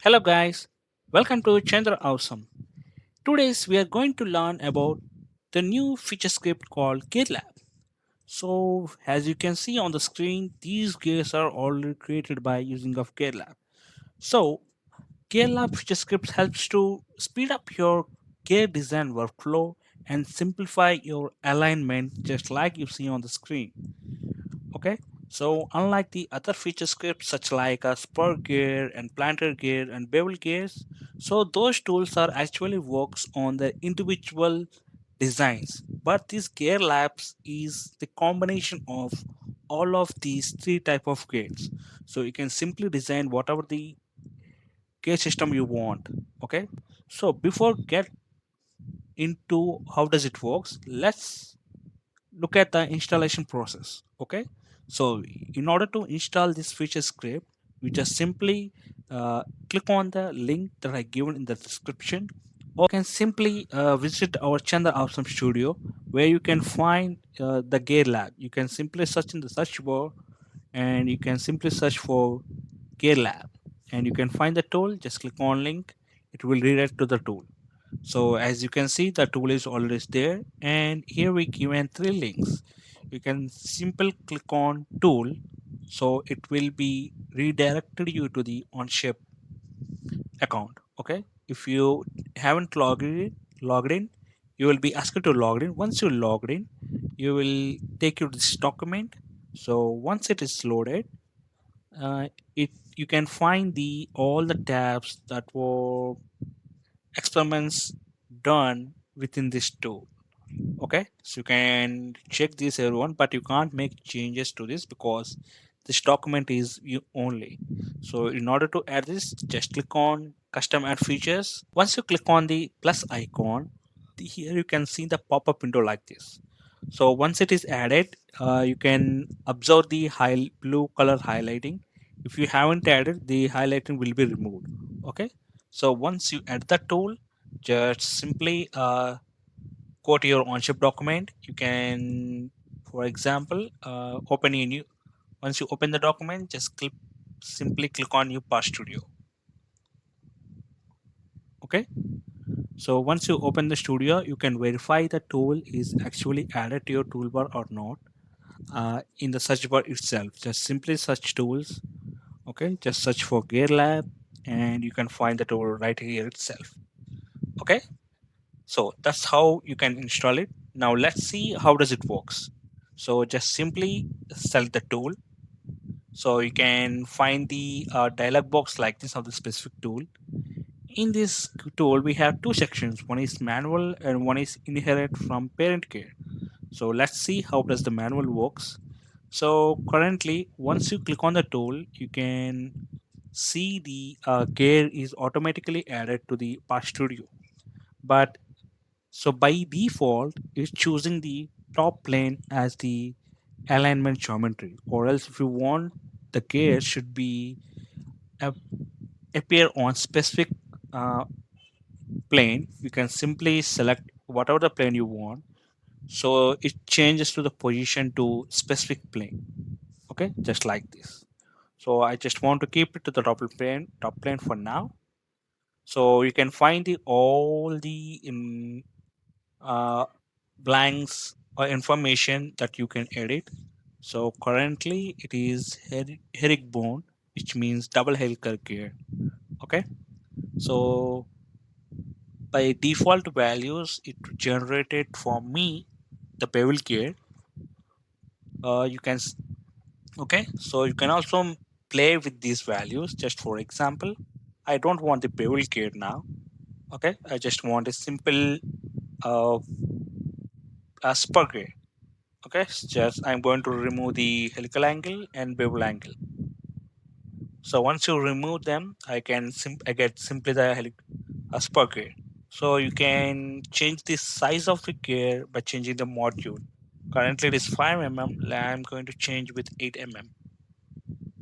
Hello guys, welcome to ChandraAwesome. Today we are going to learn about the new feature script called GearLab. So as you can see on the screen, these gears are already created by using of GearLab. So GearLab feature script helps to speed up your gear design workflow and simplify your alignment just like you see on the screen. Okay, so unlike the other feature scripts such like a Spur gear and planter gear and Bevel gears, so those tools are actually works on the individual designs. But this gear labs is the combination of all of these three type of gears. So you can simply design whatever the gear system you want. Okay, so before get into how does it works, let's look at the installation process. Okay, so in order to install this feature script, you just simply click on the link that I given in the description, or you can simply visit our ChandraAwesome studio where you can find the gear lab. You can simply search in the search bar and you can simply search for gear lab and you can find the tool. Just click on link, it will redirect to the tool. So as you can see, the tool is already there, and here we given three links. You can simple click on tool, so it will be redirected you to the Onshape account. Okay, if you haven't logged in, you will be asked to log in. Once you logged in, you will take you to this document. So once it is loaded, uh, it you can find the all the tabs that were experiments done within this tool. Okay, so you can check this everyone, but you can't make changes to this because this document is you only. So in order to add this, just click on custom add features. Once you click on the plus icon, here you can see the pop-up window like this. So once it is added, you can observe the high blue color highlighting. If you haven't added, the highlighting will be removed. Okay, so once you add the tool, just simply go to your Onshape document. You can, for example, open a new. Once you open the document, just simply click on New Part Studio. Okay. So once you open the studio, you can verify the tool is actually added to your toolbar or not. In the search bar itself, just simply search tools. Okay, just search for GearLab, and you can find the tool right here itself. Okay, so that's how you can install it. Now let's see how does it works. So just simply select the tool. So you can find the dialog box like this of the specific tool. In this tool, we have two sections. One is manual and one is inherit from parent gear. So let's see how does the manual works. So currently, once you click on the tool, you can see the gear is automatically added to the Part Studio. But so by default, it's choosing the top plane as the alignment geometry, or else if you want the gear should be ap- appear on specific uh, plane, you can simply select whatever the plane you want. So it changes to the position to specific plane. Okay, just like this. So I just want to keep it to the top plane for now. So you can find the all the uh, blanks or information that you can edit. So currently it is herringbone, which means double helical gear. Okay, so by default values, it generated for me the bevel gear. You can okay, so you can also play with these values. Just for example, I don't want the bevel gear now. Okay, I just want a simple uh, spur gear. Okay, just I'm going to remove the helical angle and bevel angle. So once you remove them, I get simply the spur gear. So you can change the size of the gear by changing the module. Currently it is 5 mm. I'm going to change with 8 mm.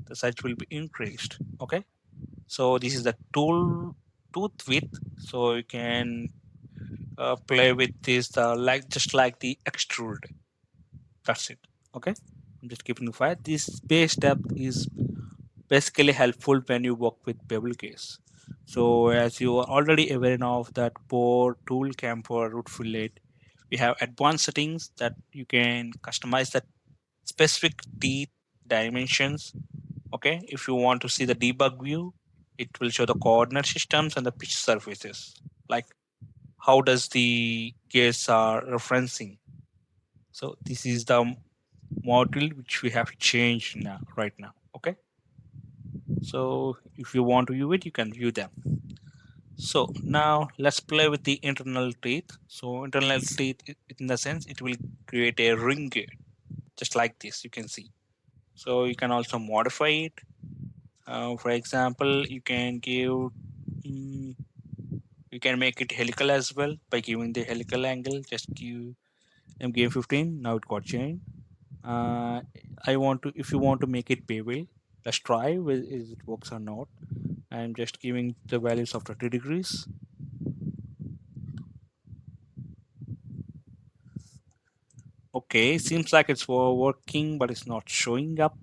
The size will be increased. Okay. So this is the tool tooth width. So you can play with this like just like the extrude. That's it. Okay. I'm just keeping it fire. This base depth is basically helpful when you work with bevel case. So as you are already aware of that bore tool camper root fillet, we have advanced settings that you can customize the specific teeth dimensions. Okay, if you want to see the debug view, it will show the coordinate systems and the pitch surfaces, like how does the gears are referencing. So this is the module which we have changed now, right now. Okay, so if you want to view it, you can view them. So now let's play with the internal teeth. So internal teeth, in the sense, it will create a ring gear, just like this. You can see. So you can also modify it. For example, you can give, mm, you can make it helical as well by giving the helical angle. Just give, I'm giving 15. Now it got changed. Uh, I want to, if you want to make it bevel, let's try with if it works or not. I'm just giving the values of 30 degrees. Okay, seems like it's working, but it's not showing up.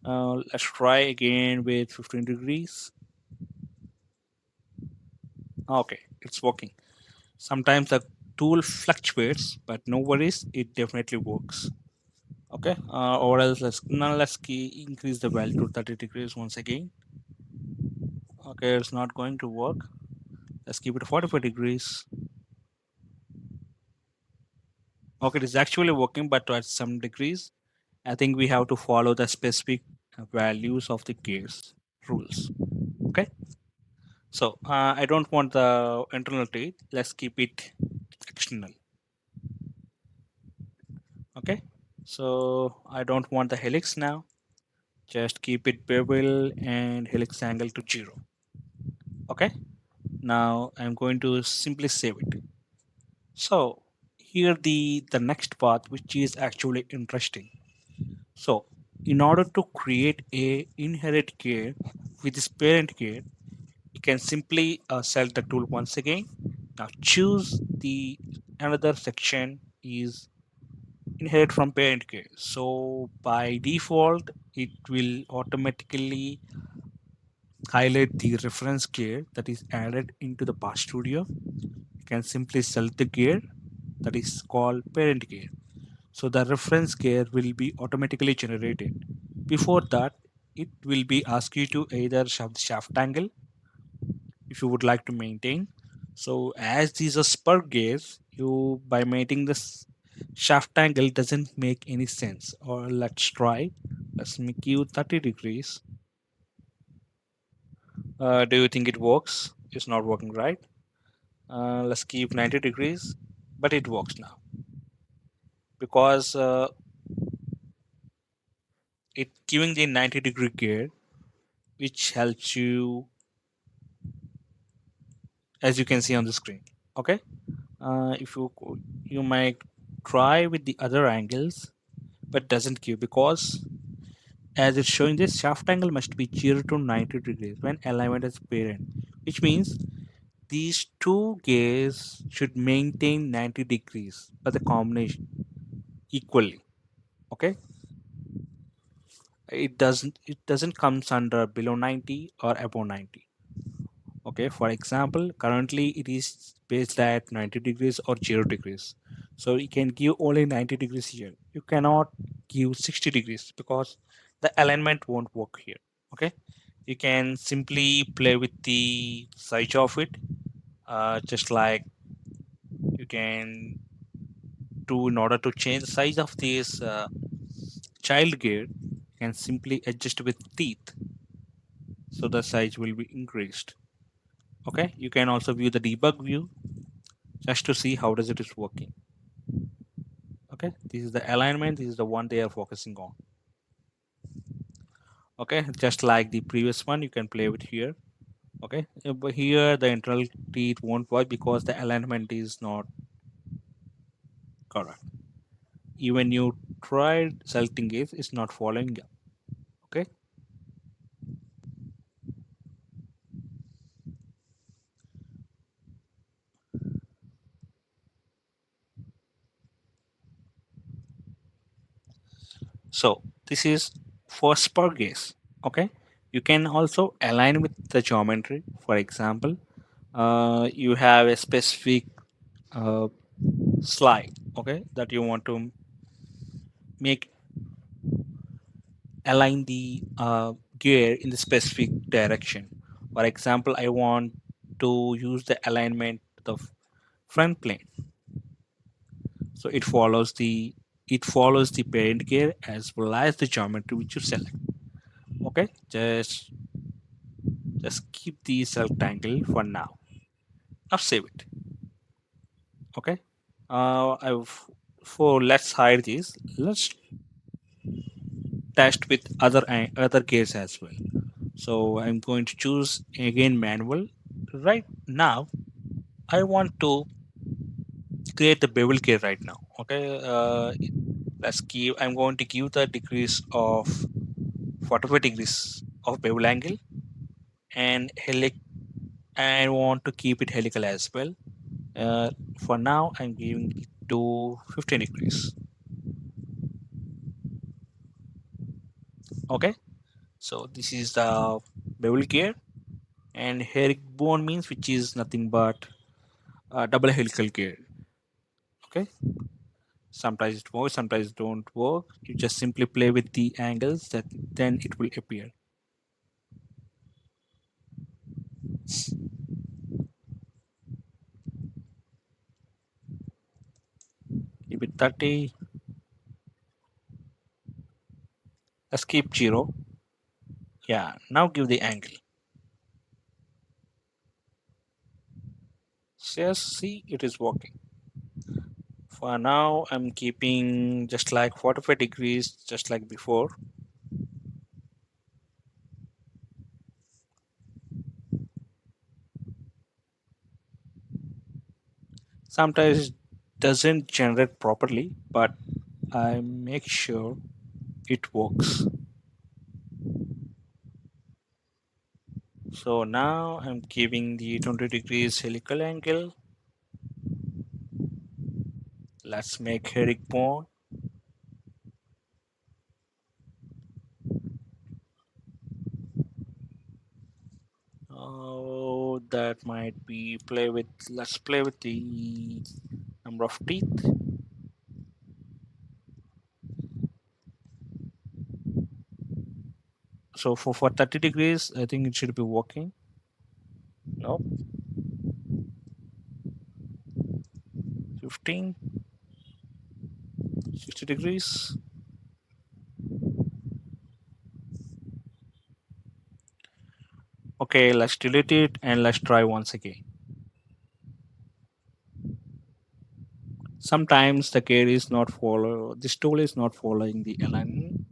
Let's try again with 15 degrees. Okay, it's working. Sometimes the tool fluctuates, but no worries, it definitely works. Okay, or else let's increase the value to 30 degrees once again. Okay, it's not going to work. Let's keep it 45 degrees. Okay, it is actually working, but at some degrees. I think we have to follow the specific values of the gears rules. Okay, so I don't want the internal teeth. Let's keep it external. Okay, so I don't want the helix now. Just keep it bevel and helix angle to 0. Okay, now I'm going to simply save it. So here the next part, which is actually interesting. So in order to create a inherit gear with this parent gear, you can simply select the tool once again. Now choose the another section is inherit from parent gear. So by default, it will automatically highlight the reference gear that is added into the Path Studio. You can simply select the gear that is called parent gear. So the reference gear will be automatically generated. Before that, it will be ask you to either shove the shaft angle if you would like to maintain. So as these are spur gears, you by maintaining this shaft angle doesn't make any sense. Or let's try. Let's make you 30 degrees. Do you think it works? It's not working, right? Let's keep 90 degrees, but it works now because it giving the 90-degree gear, which helps you, as you can see on the screen. Okay, if you might try with the other angles, but doesn't give because as it's showing this shaft angle must be 0 to 90 degrees when alignment is parent, which means these two gears should maintain 90 degrees for the combination equally. Okay, it doesn't comes under below 90 or above 90. Okay, for example, currently it is based at 90 degrees or 0 degrees, so you can give only 90 degrees here. You cannot give 60 degrees because the alignment won't work here. Okay, you can simply play with the size of it, just like you can do in order to change the size of this child gear. You can simply adjust with teeth, so the size will be increased. Okay, you can also view the debug view just to see how does it is working. Okay, this is the alignment, this is the one they are focusing on. Okay, just like the previous one, you can play with here. Okay, but here the internal teeth won't work because the alignment is not correct. Even you tried selecting it, it's not following up. Okay, so this is for spur gaze. Okay, You can also align with the geometry. For example, you have a specific uh, slide, okay, that you want to make align the gear in the specific direction. For example, I want to use the alignment of front plane, so it follows the parent gear as well as the geometry which you select. Okay, just keep the rectangle for now. Now save it. Okay. I've for let's hide this. Let's test with other gears as well. So I'm going to choose again manual. Right now, I want to create the bevel gear right now. Okay. I'm going to give the degrees of 45 degrees of bevel angle and helic. I want to keep it helical as well. Uh, for now, I'm giving it to 15 degrees. Okay. So this is the bevel gear, and herringbone means which is nothing but double helical gear. Okay. Sometimes it works, sometimes it don't work. You just simply play with the angles that then it will appear. Keep it 30. Let's keep 0. Yeah. Now give the angle. Yes, see it is working. For now, I'm keeping just like 45 degrees, just like before. Sometimes it doesn't generate properly, but I make sure it works. So now I'm giving the 20 degrees helical angle. Let's make herringbone. Oh, that might be let's play with the number of teeth. So for 30 degrees, I think it should be working. No, 15, 60 degrees. Okay, let's delete it and let's try once again. Sometimes this tool is not following the aligning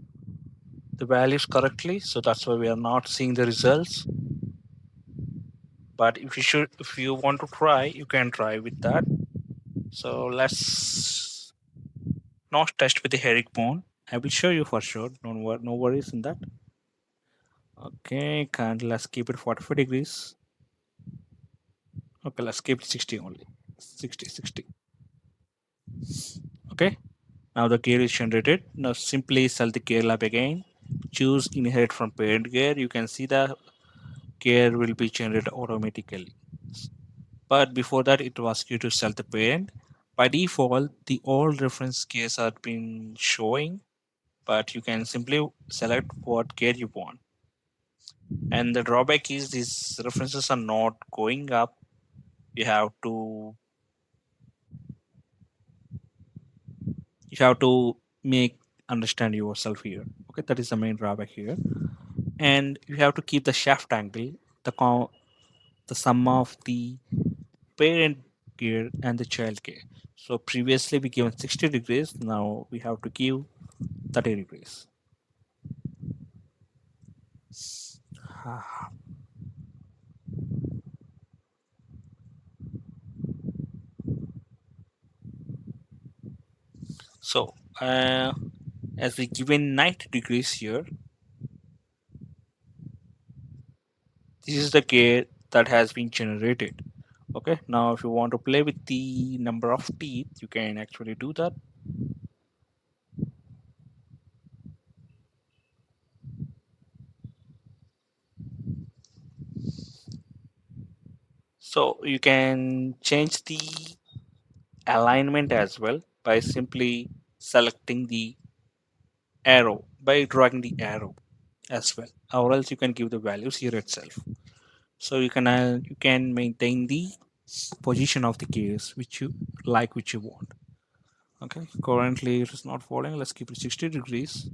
the values correctly, so that's why we are not seeing the results. But if you want to try, you can try with that. So let's not test with the herringbone. I will show you for sure. No worries in that. Okay, and let's keep it 45 degrees. Okay, let's keep it 60 only. 60, 60. Okay, now the gear is generated. Now simply select the GearLab again. Choose inherit from parent gear. You can see the gear will be generated automatically. But before that, it asks you to select the parent. By default, the all reference gears are been showing, but you can simply select what gear you want. And the drawback is these references are not going up. You have to you have to make understand yourself here. Okay, that is the main drawback here. And you have to keep the shaft angle, the sum of the parent gear and the child gear. So previously we given 60 degrees. Now we have to give 30 degrees. So as we given 90 degrees here, this is the gear that has been generated. Okay, now if you want to play with the number of teeth, you can actually do that. So you can change the alignment as well by simply selecting the arrow, by dragging the arrow as well, or else you can give the values here itself. So you can maintain the position of the gears which you like, which you want. Okay, currently it is not falling. Let's keep it 60 degrees.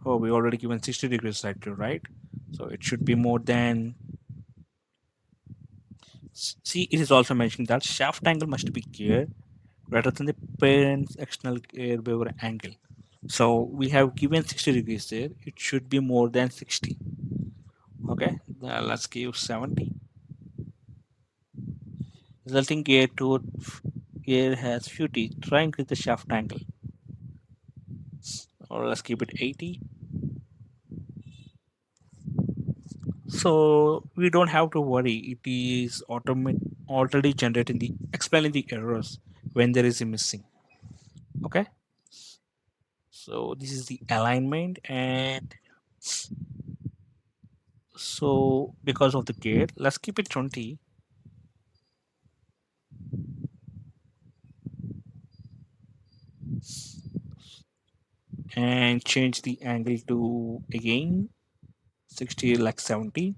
Oh, we already given 60 degrees right to right, so it should be more than. See, it is also mentioned that shaft angle must be gear greater than the parent's external air bevel angle. So we have given 60 degrees there. It should be more than 60. Okay, let's give 70. Resulting gear has few teeth. Try increase the shaft angle. Or let's keep it 80. So we don't have to worry. It is already generating the explaining the errors when there is a missing. Okay. So this is the alignment, and so because of the gate, let's keep it 20 and change the angle to again 60, like 70.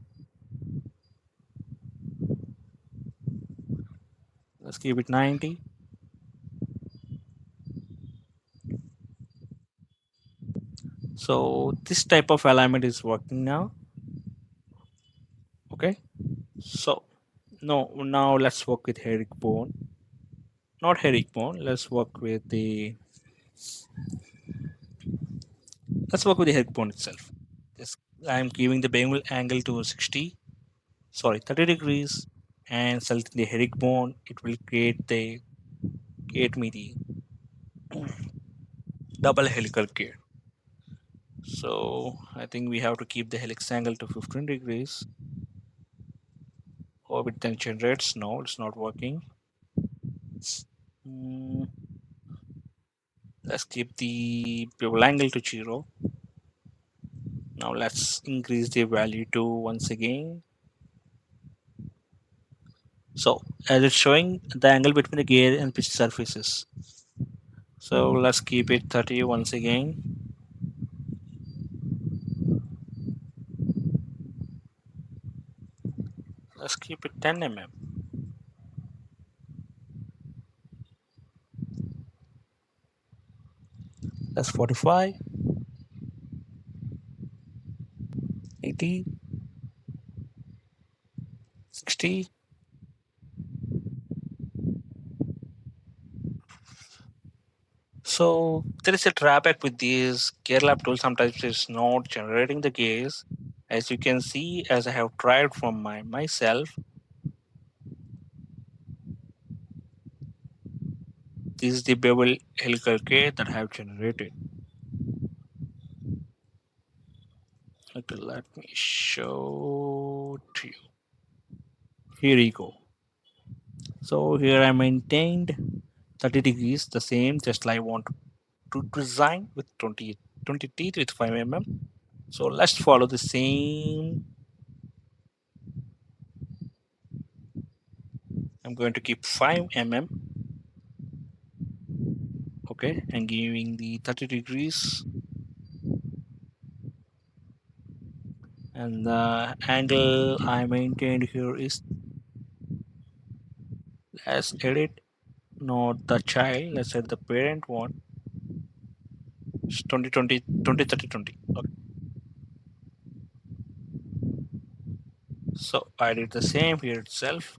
Let's keep it 90. So this type of alignment is working now. Okay. So now let's work with herringbone. Not herringbone. Let's work with the herringbone itself. This, I'm giving the bevel angle to 60. Sorry, 30 degrees, and selecting the herringbone. It will create me the double helical gear. So I think we have to keep the helix angle to 15 degrees. Orbit then generates. No, it's not working. Mm, let's keep the bevel angle to 0. Now let's increase the value to once again. So as it's showing the angle between the gear and pitch surfaces. So let's keep it 30 once again. Let's keep it 10 mm. That's 45, 80, 60. So there is a drawback with these GearLab tools. Sometimes it's not generating the gears. As you can see, as I have tried from myself, this is the bevel helical gear that I have generated. Okay, let me show to you. Here you go. So here I maintained 30 degrees, the same, just like I want to design with 20 teeth with 5 mm. So let's follow the same. I'm going to keep 5 mm. Okay, and giving the 30 degrees, and the angle I maintained here is, let's edit, not the child, let's edit the parent one. It's 20 20 20 30 20. Okay. So I did the same here itself.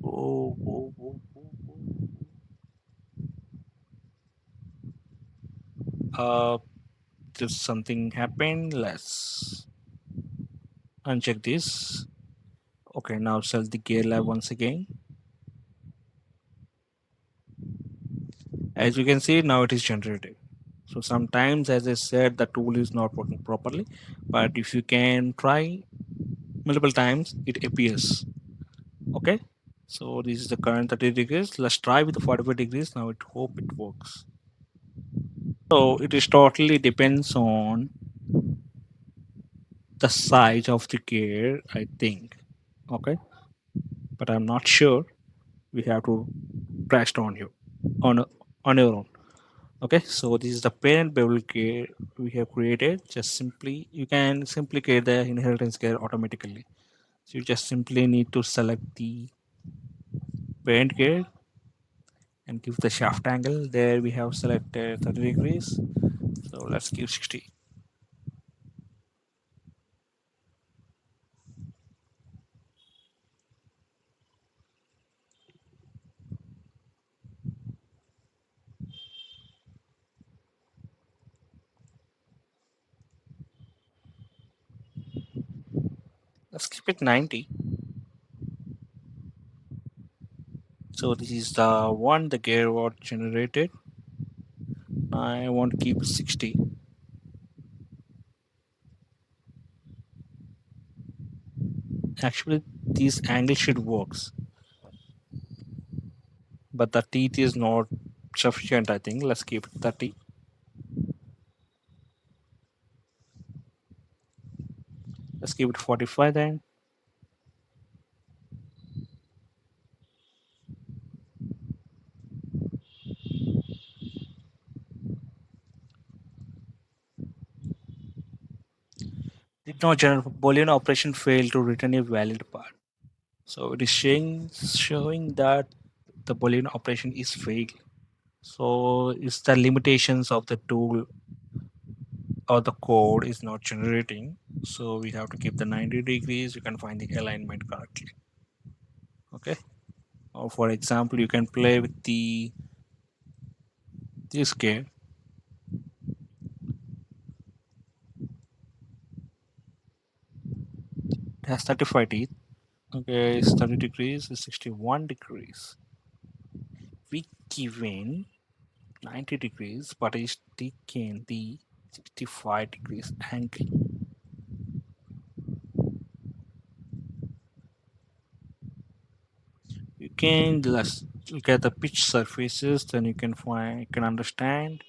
Go, go, go, go, go. Just something happened. Let's uncheck this. Okay, now select the GearLab once again. As you can see, now it is generated. So sometimes, as I said, the tool is not working properly, but if you can try multiple times, it appears. Okay. So this is the current 30 degrees. Let's try with the 45 degrees. Now it hope it works. So it is totally depends on the size of the gear, I think. Okay, but I'm not sure. We have to trust on you on on your own. Okay, so this is the parent bevel gear we have created. Just simply you can simply create the inheritance gear automatically. So you just simply need to select the parent gear and give the shaft angle. There we have selected 30 degrees. So let's give 60. Let's keep it 90. So this is the one the gear was generated. I want to keep 60. Actually, this angle should works, but the teeth is not sufficient. I think let's keep it 30. Let's keep it 45 then. Did not generate Boolean operation fail to return a valid part. So it is showing that the Boolean operation is failed. So it's the limitations of the tool or the code is not generating. So we have to keep the 90 degrees. You can find the alignment correctly. Okay. Or for example, you can play with the this gear. It has 35 teeth. Okay, it's 30 degrees, it's 61 degrees. We given 90 degrees, but it's taken the 65 degrees angle. You can just look at the pitch surfaces, then you can find, you can understand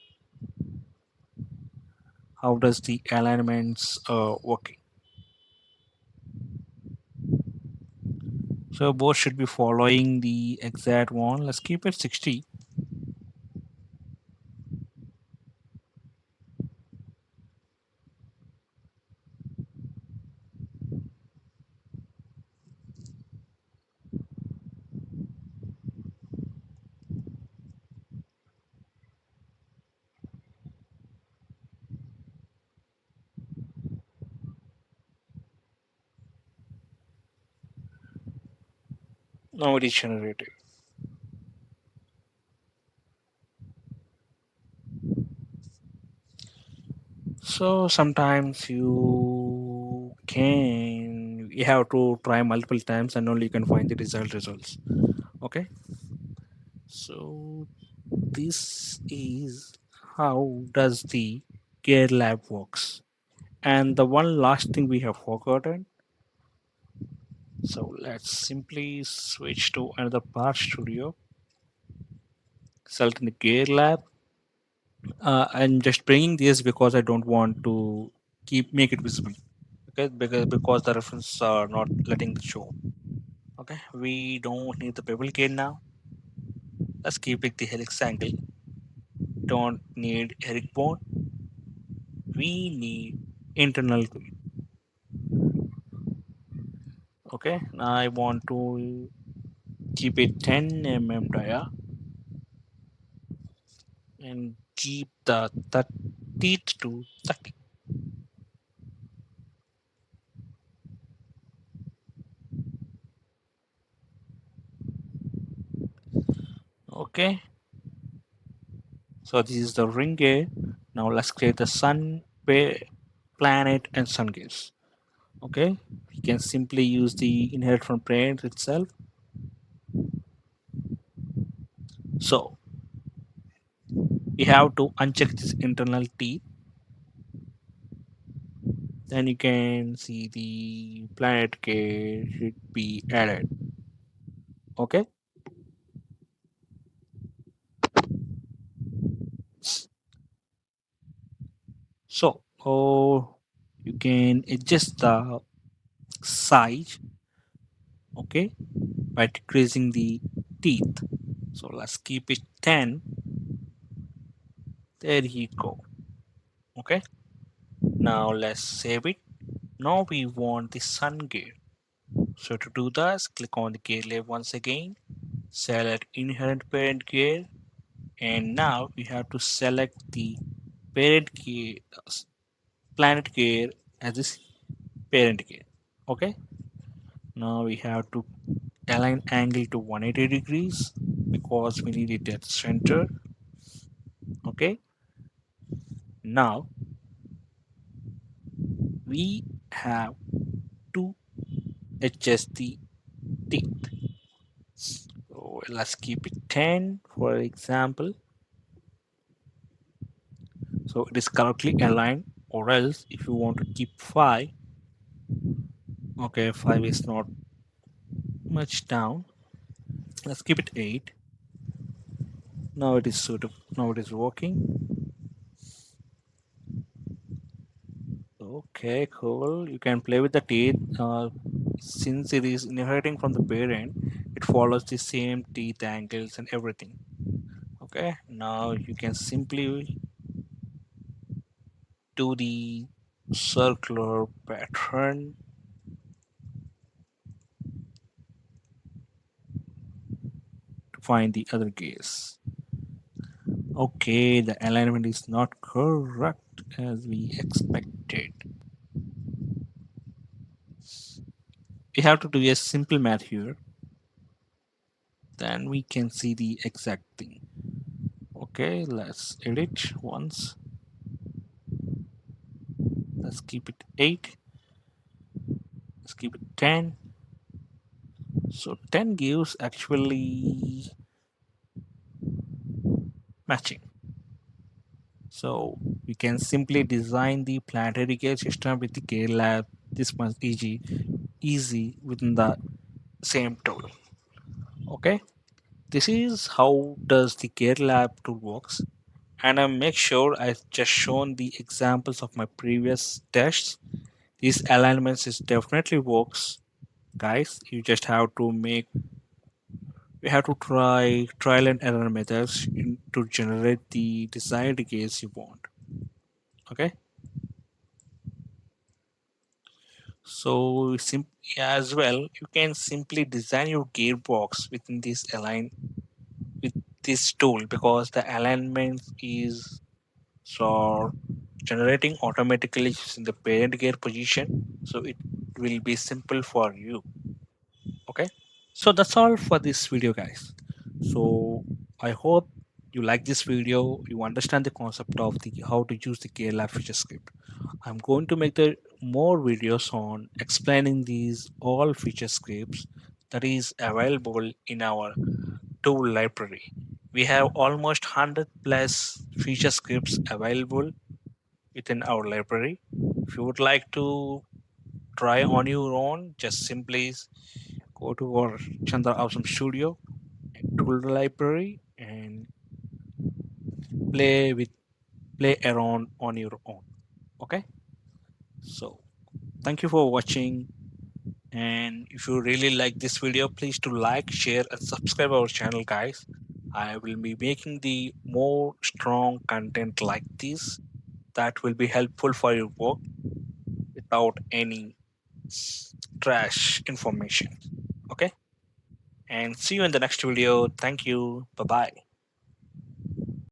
how does the alignments working. So both should be following the exact one. Let's keep it 60. Now it is generated. So sometimes you have to try multiple times and only you can find the results. Okay. So this is how does the GearLab works. And the one last thing we have forgotten. So let's simply switch to another part studio. Select the GearLab. I'm just bringing this because I don't want to keep make it visible. Okay, because the references are not letting the show. Okay, we don't need the bevel gear now. Let's keep it the helix angle. Don't need herringbone. We need internal grid. Okay, now I want to keep it 10 dia and keep the teeth to 30. Okay, so this is the ring gear. Now let's create the sun, planet, and sun gears. Okay, we can simply use the inherit from parent itself. So we have to uncheck this internal teeth. Then you can see the planet gear should be added. Okay, So, you can adjust the size, okay, by decreasing the teeth. So let's keep it 10. There you go. Okay. Now let's save it. Now we want the sun gear. So to do this, click on the gear lab once again. Select inherent parent gear. And now we have to select the parent gear, planet gear as this parent gear. Okay. Now we have to align angle to 180 degrees because we need it at center. Okay. Now we have to adjust the teeth. So let's keep it 10 for example. So it is correctly aligned, or else if you want to keep 5, okay, 5 is not much down. Let's keep it 8. Now it is suitable. Now it is working. Okay, cool. You can play with the teeth. Since it is inheriting from the parent, it follows the same teeth angles and everything. Okay, now you can simply do the circular pattern to find the other gears. Okay, the alignment is not correct as we expected. We have to do a simple math here, then we can see the exact thing. Okay, let's edit once. Let's keep it 8. Let's keep it 10. So 10 gives actually matching. So we can simply design the planetary gear system with the GearLab this much easy within the same tool. Okay, this is how does the GearLab tool works, and I make sure I've just shown the examples of my previous tests. These alignments is definitely works, guys. You just have to make we have to try trial and error methods to generate the desired gears you want. Okay, so as well, you can simply design your gearbox within this align with this tool because the alignment is so generating automatically in the parent gear position, so it will be simple for you. Okay, so that's all for this video, guys. So I hope you like this video, you understand the concept of the how to use the GearLab feature script. I'm going to make the more videos on explaining these all feature scripts that is available in our tool library. We have almost 100 plus feature scripts available within our library. If you would like to try on your own, just simply go to our ChandraAwesome studio tool library and play with play around on your own. Okay, so thank you for watching, and if you really like this video, please to like, share and subscribe our channel, guys. I will be making the more strong content like this that will be helpful for your work without any trash information. Okay, and see you in the next video. Thank you. Bye bye.